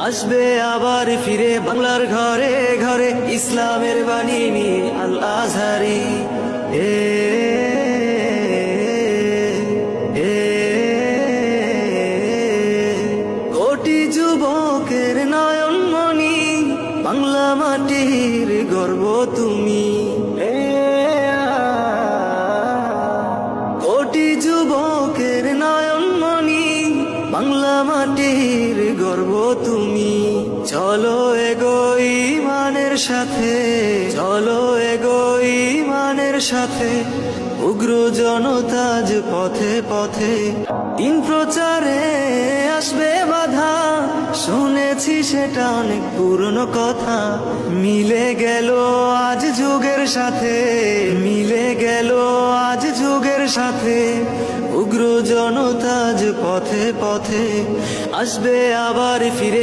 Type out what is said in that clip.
আসবে আবার ফিরে বাংলার ঘরে ঘরে ইসলামের বাণী নিয়ে আল আজহারি। কোটি যুবকের নয়নমণি, বাংলা মাটির গর্ব তুমি। কোটি যুবকের নয়নমণি, বাংলা মাটির গর্ব তুমি। চলো এগোই ইমানের সাথে, চলো এগোই ইমানের সাথে, উগ্র জনতাজ পথে পথে। দিন প্রচারে আসবে বাধা, শুনেছি সেটা অনেক পুরনো কথা। মিলে গেল আজ যুগের সাথে, মিলে গেল আজ যুগের সাথে, উগ্র জনতাজ পথে পথে। আসবে আবার ফিরে